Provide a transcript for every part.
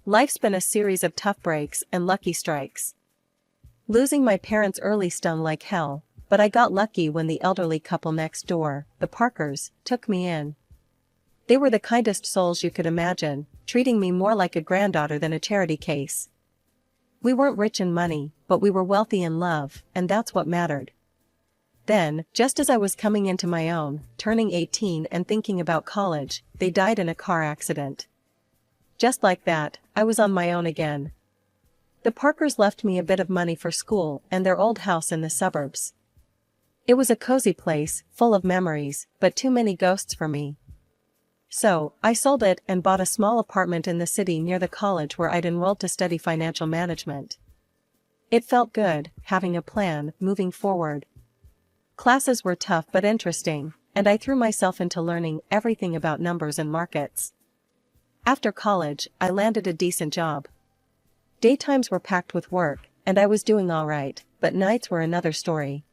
Life's been a series of tough breaks and lucky strikes. Losing my parents early stung like hell, but I got lucky when the elderly couple next door, the Parkers, took me in. They were the kindest souls you could imagine, treating me more like a granddaughter than a charity case. We weren't rich in money, but we were wealthy in love, and that's what mattered. Then, just as I was coming into my own, turning 18 and thinking about college, they died in a car accident. Just like that, I was on my own again. The Parkers left me a bit of money for school and their old house in the suburbs. It was a cozy place, full of memories, but too many ghosts for me. So, I sold it and bought a small apartment in the city near the college where I'd enrolled to study financial management. It felt good, having a plan, moving forward. Classes were tough but interesting, and I threw myself into learning everything about numbers and markets. After college, I landed a decent job. Daytimes were packed with work, and I was doing all right, but nights were another story.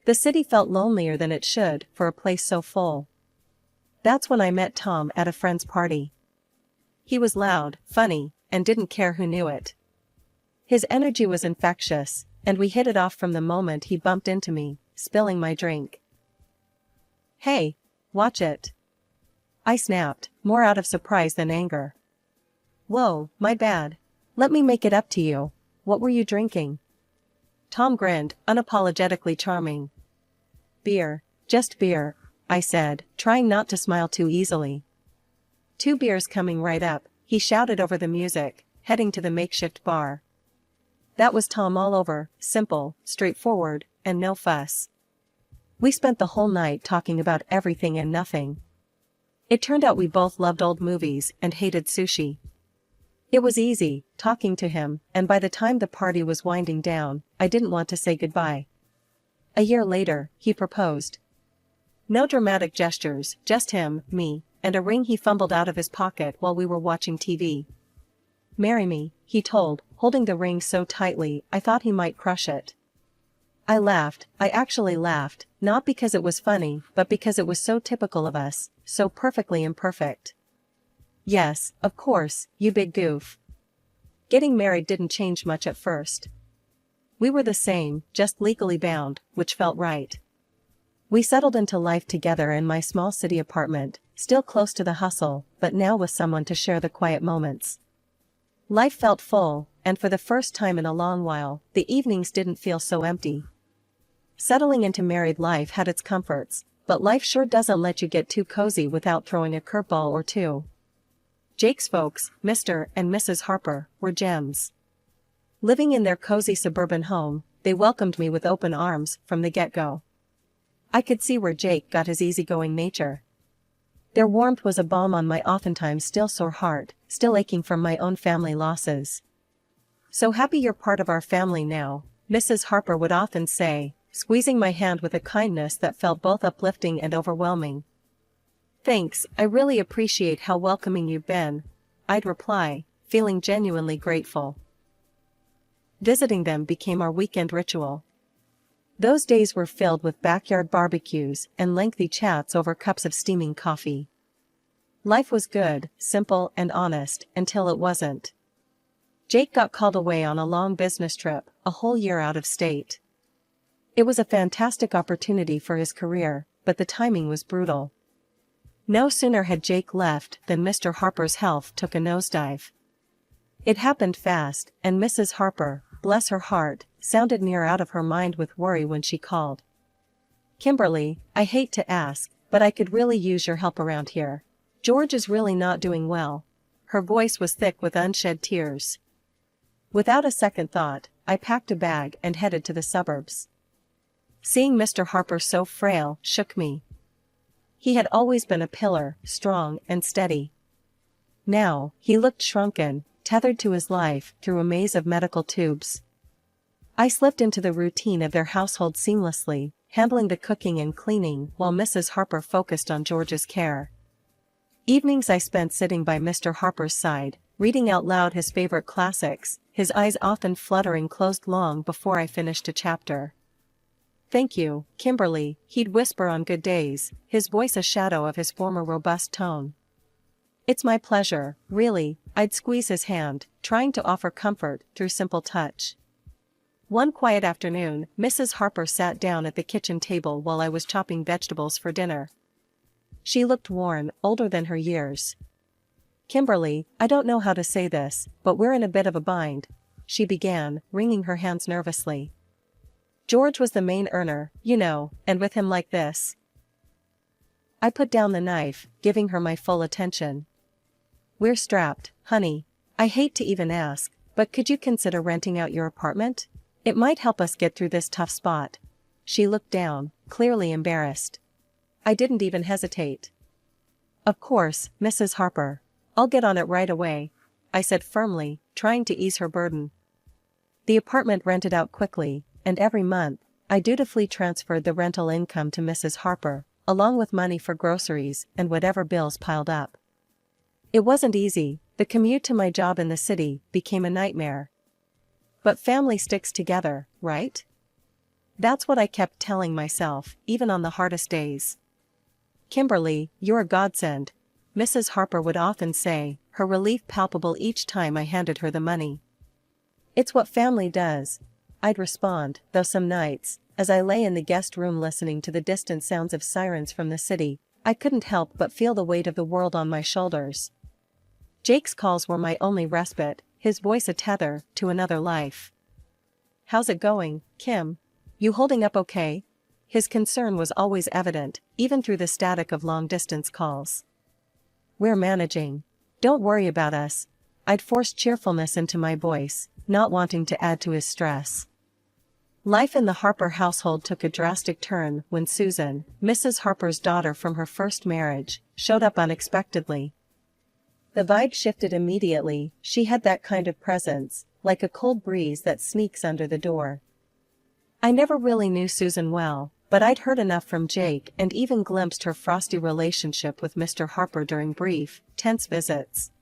The city felt lonelier than it should for a place so full. That's when I met Tom at a friend's party. He was loud, funny, and didn't care who knew it. His energy was infectious, and we hit it off from the moment he bumped into me, spilling my drink. "Hey, watch it," I snapped, more out of surprise than anger. "Whoa, my bad. Let me make it up to you. What were you drinking?" Tom grinned, unapologetically charming. "Beer, just beer," I said, trying not to smile too easily. "2 beers coming right up," he shouted over the music, heading to the makeshift bar. That was Tom all over, simple, straightforward, and no fuss. We spent the whole night talking about everything and nothing. It turned out we both loved old movies and hated sushi. It was easy, talking to him, and by the time the party was winding down, I didn't want to say goodbye. A year later, he proposed. No dramatic gestures, just him, me, and a ring he fumbled out of his pocket while we were watching TV. "Marry me," he told, holding the ring so tightly I thought he might crush it. I laughed. I actually laughed, not because it was funny, but because it was so typical of us, so perfectly imperfect. "Yes, of course, you big goof." Getting married didn't change much at first. We were the same, just legally bound, which felt right. We settled into life together in my small city apartment, still close to the hustle, but now with someone to share the quiet moments. Life felt full, and for the first time in a long while, the evenings didn't feel so empty. Settling into married life had its comforts, but life sure doesn't let you get too cozy without throwing a curveball or two. Jake's folks, Mr. and Mrs. Harper, were gems. Living in their cozy suburban home, they welcomed me with open arms from the get-go. I could see where Jake got his easygoing nature. Their warmth was a balm on my oftentimes still sore heart, still aching from my own family losses. "So happy you're part of our family now," Mrs. Harper would often say, squeezing my hand with a kindness that felt both uplifting and overwhelming. "Thanks, I really appreciate how welcoming you've been," I'd reply, feeling genuinely grateful. Visiting them became our weekend ritual. Those days were filled with backyard barbecues and lengthy chats over cups of steaming coffee. Life was good, simple and honest, until it wasn't. Jake got called away on a long business trip, a whole year out of state. It was a fantastic opportunity for his career, but the timing was brutal. No sooner had Jake left than Mr. Harper's health took a nosedive. It happened fast, and Mrs. Harper, bless her heart, sounded near out of her mind with worry when she called. "Kimberly, I hate to ask, but I could really use your help around here. George is really not doing well." Her voice was thick with unshed tears. Without a second thought, I packed a bag and headed to the suburbs. Seeing Mr. Harper so frail shook me. He had always been a pillar, strong and steady. Now, he looked shrunken, tethered to his life through a maze of medical tubes. I slipped into the routine of their household seamlessly, handling the cooking and cleaning while Mrs. Harper focused on George's care. Evenings I spent sitting by Mr. Harper's side, reading out loud his favorite classics, his eyes often fluttering closed long before I finished a chapter. "Thank you, Kimberly," he'd whisper on good days, his voice a shadow of his former robust tone. "It's my pleasure, really," I'd squeeze his hand, trying to offer comfort through simple touch. One quiet afternoon, Mrs. Harper sat down at the kitchen table while I was chopping vegetables for dinner. She looked worn, older than her years. "Kimberly, I don't know how to say this, but we're in a bit of a bind," she began, wringing her hands nervously. "George was the main earner, you know, and with him like this." I put down the knife, giving her my full attention. "We're strapped, honey. I hate to even ask, but could you consider renting out your apartment? It might help us get through this tough spot." She looked down, clearly embarrassed. I didn't even hesitate. "Of course, Mrs. Harper. I'll get on it right away," I said firmly, trying to ease her burden. The apartment rented out quickly, and every month, I dutifully transferred the rental income to Mrs. Harper, along with money for groceries and whatever bills piled up. It wasn't easy. The commute to my job in the city became a nightmare. But family sticks together, right? That's what I kept telling myself, even on the hardest days. "Kimberly, you're a godsend," Mrs. Harper would often say, her relief palpable each time I handed her the money. "It's what family does," I'd respond, though some nights, as I lay in the guest room listening to the distant sounds of sirens from the city, I couldn't help but feel the weight of the world on my shoulders. Jake's calls were my only respite, his voice a tether to another life. "How's it going, Kim? You holding up okay?" His concern was always evident, even through the static of long-distance calls. "We're managing. Don't worry about us." I'd forced cheerfulness into my voice, not wanting to add to his stress. Life in the Harper household took a drastic turn when Susan, Mrs. Harper's daughter from her first marriage, showed up unexpectedly. The vibe shifted immediately. She had that kind of presence, like a cold breeze that sneaks under the door. I never really knew Susan well, but I'd heard enough from Jake and even glimpsed her frosty relationship with Mr. Harper during brief, tense visits.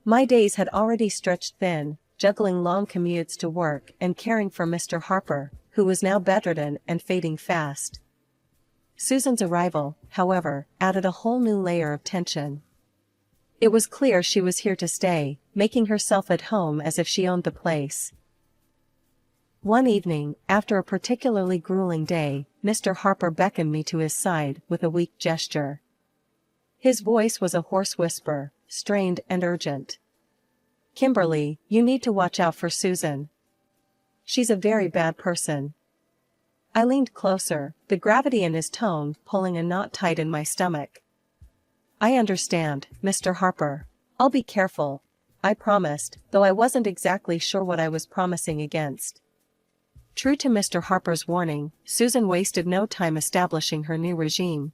My days had already stretched thin, juggling long commutes to work and caring for Mr. Harper, who was now bedridden and fading fast. Susan's arrival, however, added a whole new layer of tension. It was clear she was here to stay, making herself at home as if she owned the place. One evening, after a particularly grueling day, Mr. Harper beckoned me to his side with a weak gesture. His voice was a hoarse whisper, strained and urgent. "Kimberly, you need to watch out for Susan. She's a very bad person." I leaned closer, the gravity in his tone pulling a knot tight in my stomach. "I understand, Mr. Harper. I'll be careful," I promised, though I wasn't exactly sure what I was promising against. True to Mr. Harper's warning, Susan wasted no time establishing her new regime.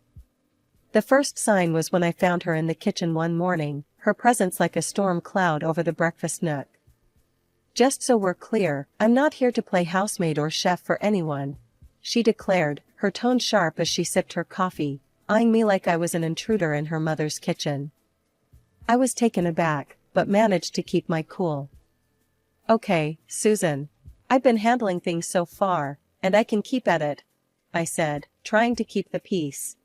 The first sign was when I found her in the kitchen one morning, her presence like a storm cloud over the breakfast nook. "Just so we're clear, I'm not here to play housemaid or chef for anyone," she declared, her tone sharp as she sipped her coffee, eyeing me like I was an intruder in her mother's kitchen. I was taken aback, but managed to keep my cool. "Okay, Susan. I've been handling things so far, and I can keep at it," I said, trying to keep the peace.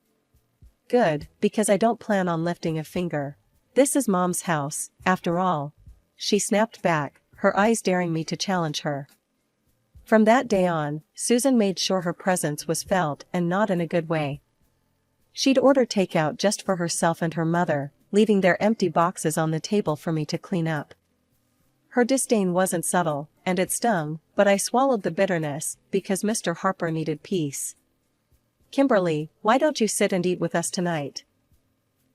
"Good, because I don't plan on lifting a finger. This is Mom's house, after all," she snapped back, her eyes daring me to challenge her. From that day on, Susan made sure her presence was felt and not in a good way. She'd order takeout just for herself and her mother, leaving their empty boxes on the table for me to clean up. Her disdain wasn't subtle, and it stung, but I swallowed the bitterness, because Mr. Harper needed peace. "Kimberly, why don't you sit and eat with us tonight?"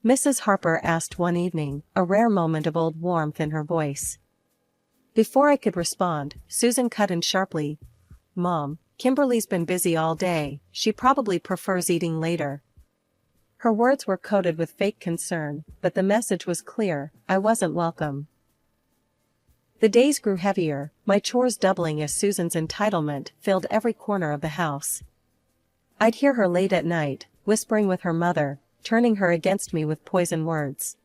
Mrs. Harper asked one evening, a rare moment of old warmth in her voice. Before I could respond, Susan cut in sharply. "Mom, Kimberly's been busy all day, she probably prefers eating later." Her words were coated with fake concern, but the message was clear: I wasn't welcome. The days grew heavier, my chores doubling as Susan's entitlement filled every corner of the house. I'd hear her late at night, whispering with her mother, turning her against me with poison words.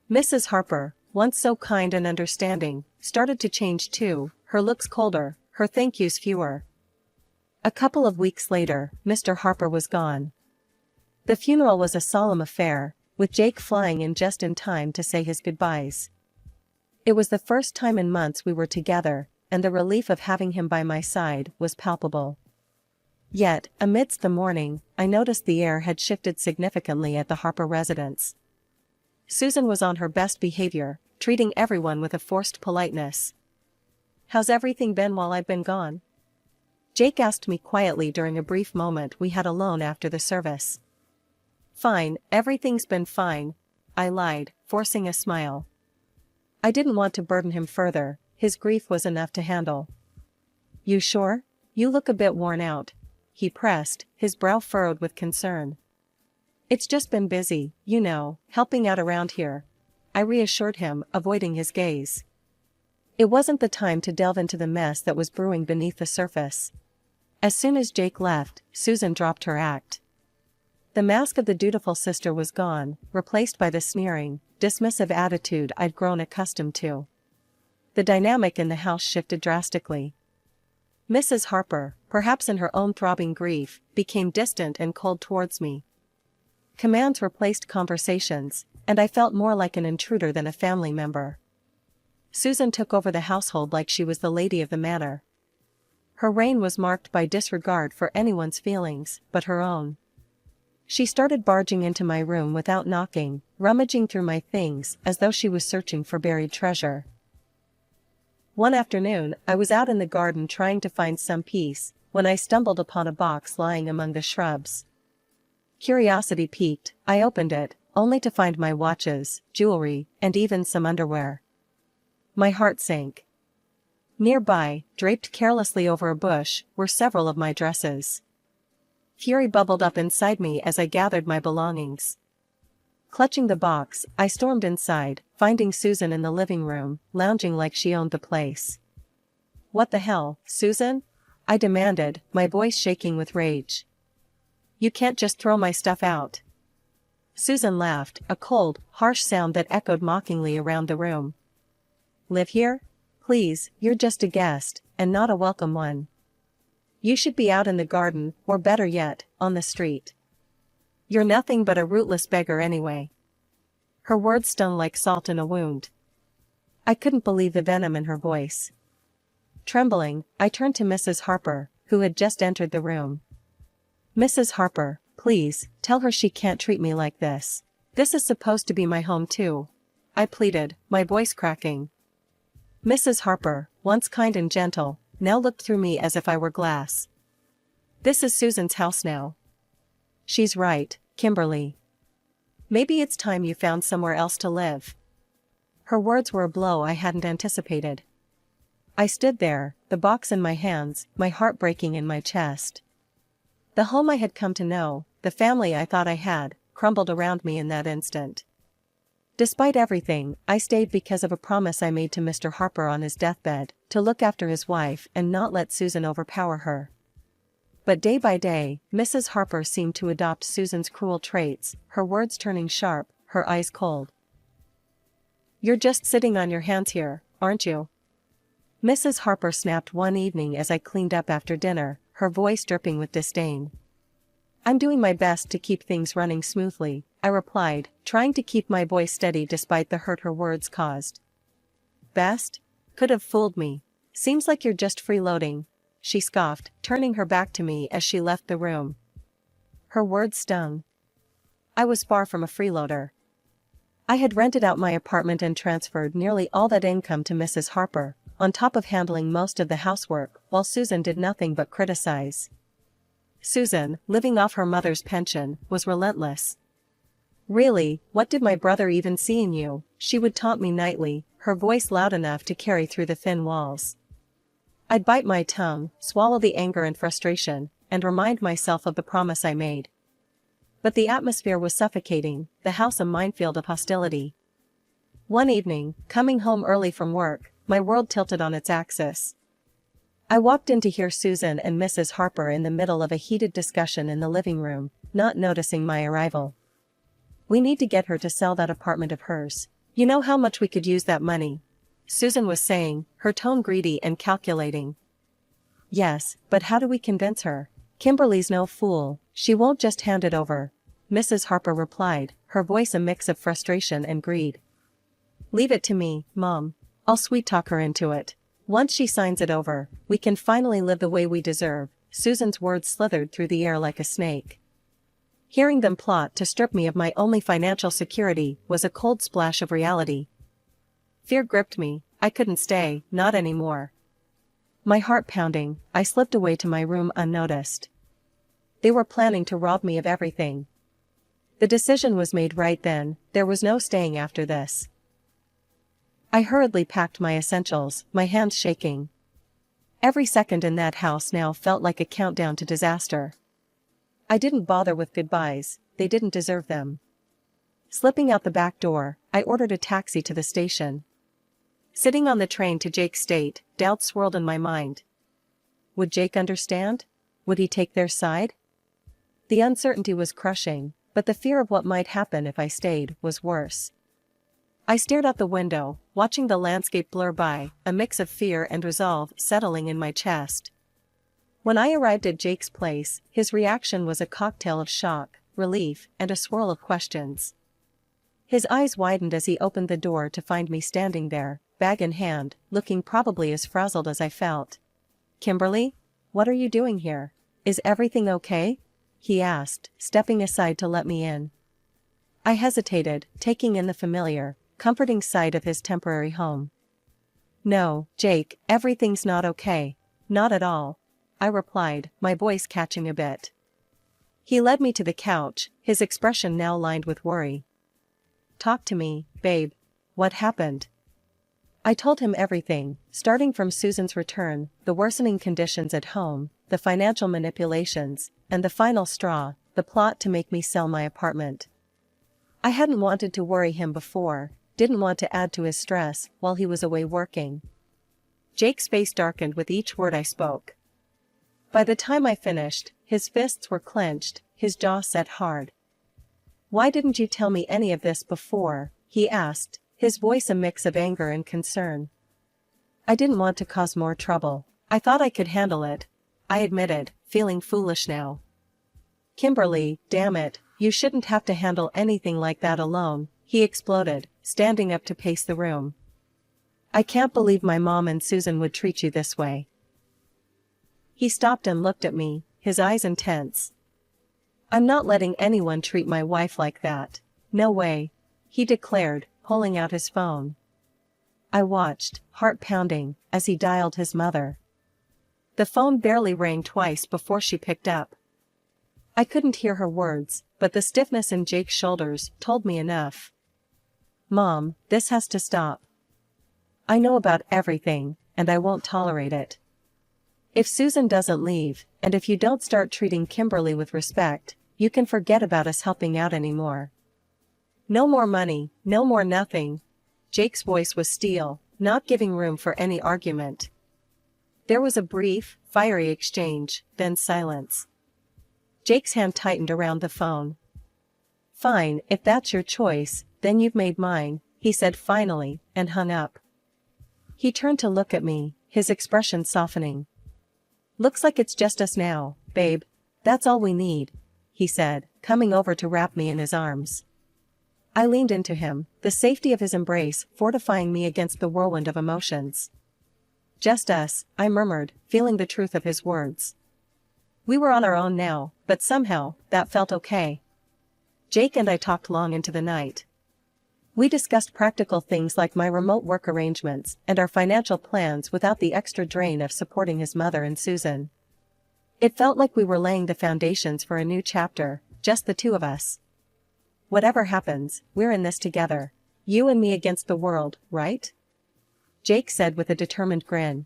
Mrs. Harper, once so kind and understanding, started to change too, her looks colder, her thank yous fewer. A couple of weeks later, Mr. Harper was gone. The funeral was a solemn affair, with Jake flying in just in time to say his goodbyes. It was the first time in months we were together, and the relief of having him by my side was palpable. Yet, amidst the morning, I noticed the air had shifted significantly at the Harper residence. Susan was on her best behavior, treating everyone with a forced politeness. "How's everything been while I've been gone?" Jake asked me quietly during a brief moment we had alone after the service. "Fine, everything's been fine," I lied, forcing a smile. I didn't want to burden him further, his grief was enough to handle. "You sure? You look a bit worn out," he pressed, his brow furrowed with concern. "It's just been busy, you know, helping out around here," I reassured him, avoiding his gaze. It wasn't the time to delve into the mess that was brewing beneath the surface. As soon as Jake left, Susan dropped her act. The mask of the dutiful sister was gone, replaced by the sneering, dismissive attitude I'd grown accustomed to. The dynamic in the house shifted drastically. Mrs. Harper, perhaps in her own throbbing grief, became distant and cold towards me. Commands replaced conversations, and I felt more like an intruder than a family member. Susan took over the household like she was the lady of the manor. Her reign was marked by disregard for anyone's feelings but her own. She started barging into my room without knocking, rummaging through my things as though she was searching for buried treasure. One afternoon, I was out in the garden trying to find some peace, when I stumbled upon a box lying among the shrubs. Curiosity piqued, I opened it, only to find my watches, jewelry, and even some underwear. My heart sank. Nearby, draped carelessly over a bush, were several of my dresses. Fury bubbled up inside me as I gathered my belongings. Clutching the box, I stormed inside, finding Susan in the living room, lounging like she owned the place. "What the hell, Susan?" I demanded, my voice shaking with rage. "You can't just throw my stuff out." Susan laughed, a cold, harsh sound that echoed mockingly around the room. "Live here? Please, you're just a guest, and not a welcome one. You should be out in the garden, or better yet, on the street. You're nothing but a rootless beggar anyway." Her words stung like salt in a wound. I couldn't believe the venom in her voice. Trembling, I turned to Mrs. Harper, who had just entered the room. "Mrs. Harper, please, tell her she can't treat me like this. This is supposed to be my home too," I pleaded, my voice cracking. Mrs. Harper, once kind and gentle, now looked through me as if I were glass. "This is Susan's house now." "She's right, Kimberly. Maybe it's time you found somewhere else to live." Her words were a blow I hadn't anticipated. I stood there, the box in my hands, my heart breaking in my chest. The home I had come to know, the family I thought I had, crumbled around me in that instant. Despite everything, I stayed because of a promise I made to Mr. Harper on his deathbed, to look after his wife and not let Susan overpower her. But day by day, Mrs. Harper seemed to adopt Susan's cruel traits, her words turning sharp, her eyes cold. "You're just sitting on your hands here, aren't you?" Mrs. Harper snapped one evening as I cleaned up after dinner, her voice dripping with disdain. "I'm doing my best to keep things running smoothly," I replied, trying to keep my voice steady despite the hurt her words caused. "Best? Could have fooled me. Seems like you're just freeloading," she scoffed, turning her back to me as she left the room. Her words stung. I was far from a freeloader. I had rented out my apartment and transferred nearly all that income to Mrs. Harper, on top of handling most of the housework, while Susan did nothing but criticize. Susan, living off her mother's pension, was relentless. "Really, what did my brother even see in you?" she would taunt me nightly, her voice loud enough to carry through the thin walls. I'd bite my tongue, swallow the anger and frustration, and remind myself of the promise I made. But the atmosphere was suffocating, the house a minefield of hostility. One evening, coming home early from work, my world tilted on its axis. I walked in to hear Susan and Mrs. Harper in the middle of a heated discussion in the living room, not noticing my arrival. "We need to get her to sell that apartment of hers. You know how much we could use that money," Susan was saying, her tone greedy and calculating. "Yes, but how do we convince her? Kimberly's no fool, she won't just hand it over," Mrs. Harper replied, her voice a mix of frustration and greed. "Leave it to me, Mom. I'll sweet talk her into it. Once she signs it over, we can finally live the way we deserve." Susan's words slithered through the air like a snake. Hearing them plot to strip me of my only financial security was a cold splash of reality. Fear gripped me. I couldn't stay, not anymore. My heart pounding, I slipped away to my room unnoticed. They were planning to rob me of everything. The decision was made right then, there was no staying after this. I hurriedly packed my essentials, my hands shaking. Every second in that house now felt like a countdown to disaster. I didn't bother with goodbyes, they didn't deserve them. Slipping out the back door, I ordered a taxi to the station. Sitting on the train to Jake's state, doubts swirled in my mind. Would Jake understand? Would he take their side? The uncertainty was crushing, but the fear of what might happen if I stayed was worse. I stared out the window, watching the landscape blur by, a mix of fear and resolve settling in my chest. When I arrived at Jake's place, his reaction was a cocktail of shock, relief, and a swirl of questions. His eyes widened as he opened the door to find me standing there, bag in hand, looking probably as frazzled as I felt. "Kimberly? What are you doing here? Is everything okay?" he asked, stepping aside to let me in. I hesitated, taking in the familiar, comforting sight of his temporary home. "No, Jake, everything's not okay. Not at all," I replied, my voice catching a bit. He led me to the couch, his expression now lined with worry. "Talk to me, babe. What happened?" I told him everything, starting from Susan's return, the worsening conditions at home, the financial manipulations, and the final straw, the plot to make me sell my apartment. I hadn't wanted to worry him before, didn't want to add to his stress while he was away working. Jake's face darkened with each word I spoke. By the time I finished, his fists were clenched, his jaw set hard. "Why didn't you tell me any of this before?" he asked, his voice a mix of anger and concern. "I didn't want to cause more trouble. I thought I could handle it," I admitted, feeling foolish now. "Kimberly, damn it, you shouldn't have to handle anything like that alone," he exploded, standing up to pace the room. "I can't believe my mom and Susan would treat you this way." He stopped and looked at me, his eyes intense. "I'm not letting anyone treat my wife like that. No way," he declared, pulling out his phone. I watched, heart pounding, as he dialed his mother. The phone barely rang twice before she picked up. I couldn't hear her words, but the stiffness in Jake's shoulders told me enough. "Mom, this has to stop. I know about everything, and I won't tolerate it. If Susan doesn't leave, and if you don't start treating Kimberly with respect, you can forget about us helping out anymore. No more money, no more nothing." Jake's voice was steel, not giving room for any argument. There was a brief, fiery exchange, then silence. Jake's hand tightened around the phone. "Fine, if that's your choice, then you've made mine," he said finally, and hung up. He turned to look at me, his expression softening. "Looks like it's just us now, babe. That's all we need," he said, coming over to wrap me in his arms. I leaned into him, the safety of his embrace fortifying me against the whirlwind of emotions. "Just us," I murmured, feeling the truth of his words. We were on our own now, but somehow, that felt okay. Jake and I talked long into the night. We discussed practical things like my remote work arrangements and our financial plans without the extra drain of supporting his mother and Susan. It felt like we were laying the foundations for a new chapter, just the two of us. "Whatever happens, we're in this together. You and me against the world, right?" Jake said with a determined grin.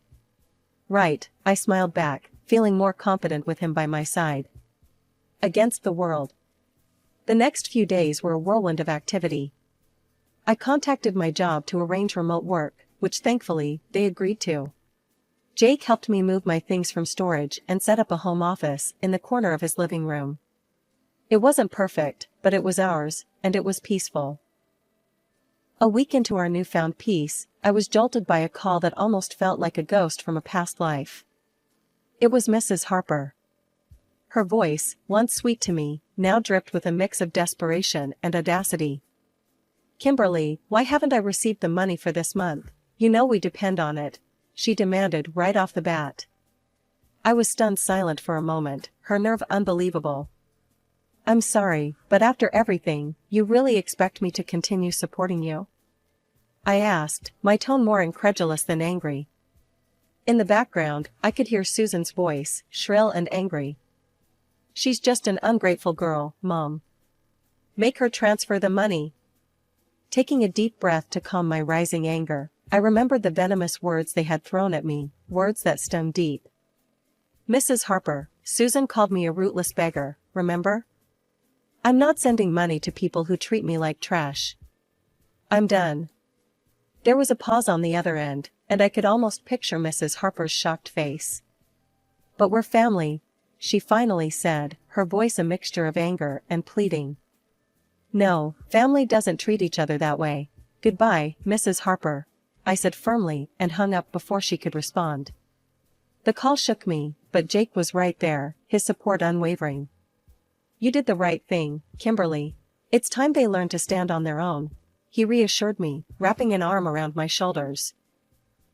"Right," I smiled back, feeling more confident with him by my side. Against the world. The next few days were a whirlwind of activity. I contacted my job to arrange remote work, which thankfully, they agreed to. Jake helped me move my things from storage and set up a home office in the corner of his living room. It wasn't perfect, but it was ours, and it was peaceful. A week into our newfound peace, I was jolted by a call that almost felt like a ghost from a past life. It was Mrs. Harper. Her voice, once sweet to me, now dripped with a mix of desperation and audacity. "Kimberly, why haven't I received the money for this month? You know we depend on it, she demanded right off the bat. I was stunned silent for a moment, her nerve unbelievable. I'm sorry, but after everything, you really expect me to continue supporting you? I asked, my tone more incredulous than angry. In the background, I could hear Susan's voice, shrill and angry. She's just an ungrateful girl, Mom. Make her transfer the money. Taking a deep breath to calm my rising anger, I remembered the venomous words they had thrown at me, words that stung deep. Mrs. Harper, Susan called me a rootless beggar, remember? I'm not sending money to people who treat me like trash. I'm done. There was a pause on the other end, and I could almost picture Mrs. Harper's shocked face. But we're family, she finally said, her voice a mixture of anger and pleading. No, family doesn't treat each other that way. Goodbye, Mrs. Harper, I said firmly and hung up before she could respond. The call shook me, but Jake was right there, his support unwavering. You did the right thing, Kimberly. It's time they learn to stand on their own, he reassured me, wrapping an arm around my shoulders.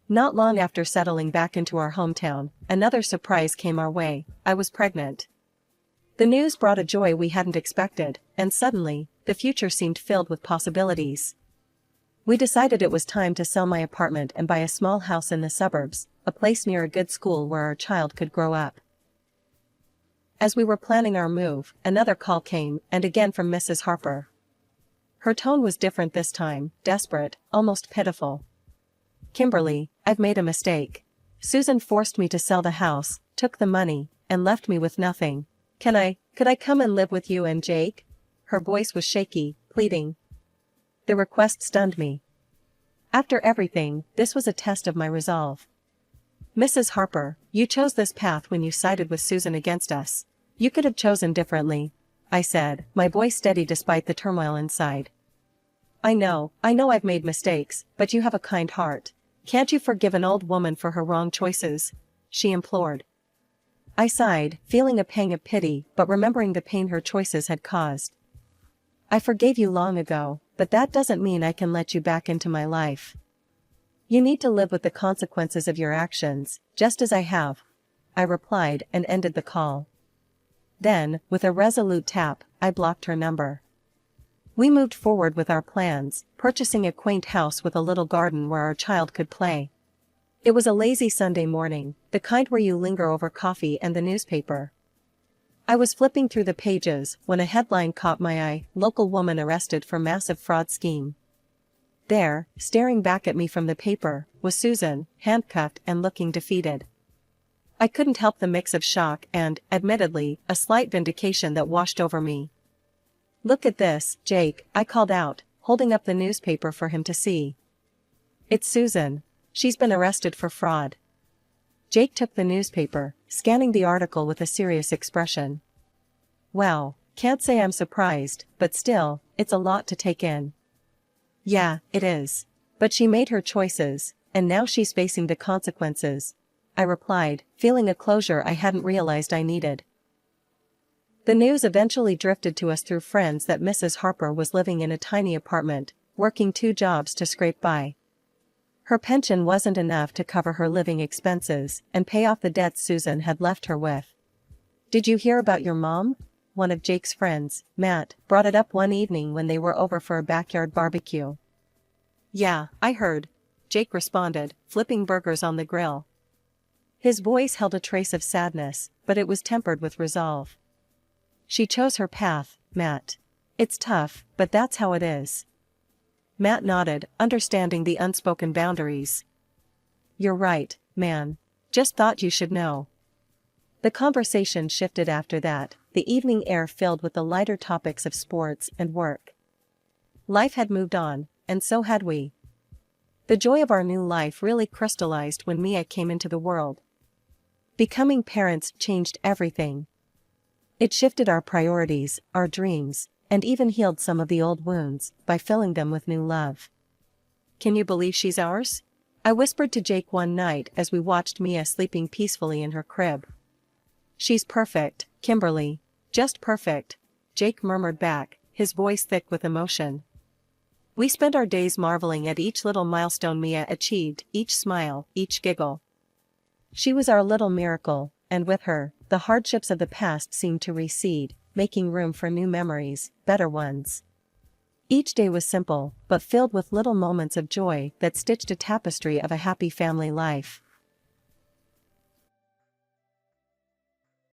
Not long after settling back into our hometown, another surprise came our way. I was pregnant. The news brought a joy we hadn't expected, and suddenly, the future seemed filled with possibilities. We decided it was time to sell my apartment and buy a small house in the suburbs, a place near a good school where our child could grow up. As we were planning our move, another call came, and again from Mrs. Harper. Her tone was different this time, desperate, almost pitiful. Kimberly, I've made a mistake. Susan forced me to sell the house, took the money, and left me with nothing. Could I come and live with you and Jake? Her voice was shaky, pleading. The request stunned me. After everything, this was a test of my resolve. Mrs. Harper, you chose this path when you sided with Susan against us. You could have chosen differently, I said, my voice steady despite the turmoil inside. I know I've made mistakes, but you have a kind heart. Can't you forgive an old woman for her wrong choices? She implored. I sighed, feeling a pang of pity, but remembering the pain her choices had caused. I forgave you long ago, but that doesn't mean I can let you back into my life. You need to live with the consequences of your actions, just as I have, I replied and ended the call. Then, with a resolute tap, I blocked her number. We moved forward with our plans, purchasing a quaint house with a little garden where our child could play. It was a lazy Sunday morning, the kind where you linger over coffee and the newspaper. I was flipping through the pages when a headline caught my eye, local woman arrested for massive fraud scheme. There, staring back at me from the paper, was Susan, handcuffed and looking defeated. I couldn't help the mix of shock and, admittedly, a slight vindication that washed over me. Look at this, Jake, I called out, holding up the newspaper for him to see. It's Susan. She's been arrested for fraud. Jake took the newspaper, scanning the article with a serious expression. Well, can't say I'm surprised, but still, it's a lot to take in. Yeah, it is. But she made her choices, and now she's facing the consequences, I replied, feeling a closure I hadn't realized I needed. The news eventually drifted to us through friends that Mrs. Harper was living in a tiny apartment, working 2 jobs to scrape by. Her pension wasn't enough to cover her living expenses and pay off the debts Susan had left her with. Did you hear about your mom? One of Jake's friends, Matt, brought it up one evening when they were over for a backyard barbecue. Yeah, I heard, Jake responded, flipping burgers on the grill. His voice held a trace of sadness, but it was tempered with resolve. She chose her path, Matt. It's tough, but that's how it is. Matt nodded, understanding the unspoken boundaries. You're right, man. Just thought you should know. The conversation shifted after that, the evening air filled with the lighter topics of sports and work. Life had moved on, and so had we. The joy of our new life really crystallized when Mia came into the world. Becoming parents changed everything. It shifted our priorities, our dreams, and even healed some of the old wounds by filling them with new love. Can you believe she's ours? I whispered to Jake one night as we watched Mia sleeping peacefully in her crib. She's perfect, Kimberly. Just perfect, Jake murmured back, his voice thick with emotion. We spent our days marveling at each little milestone Mia achieved, each smile, each giggle. She was our little miracle, and with her, the hardships of the past seemed to recede, making room for new memories, better ones. Each day was simple, but filled with little moments of joy that stitched a tapestry of a happy family life.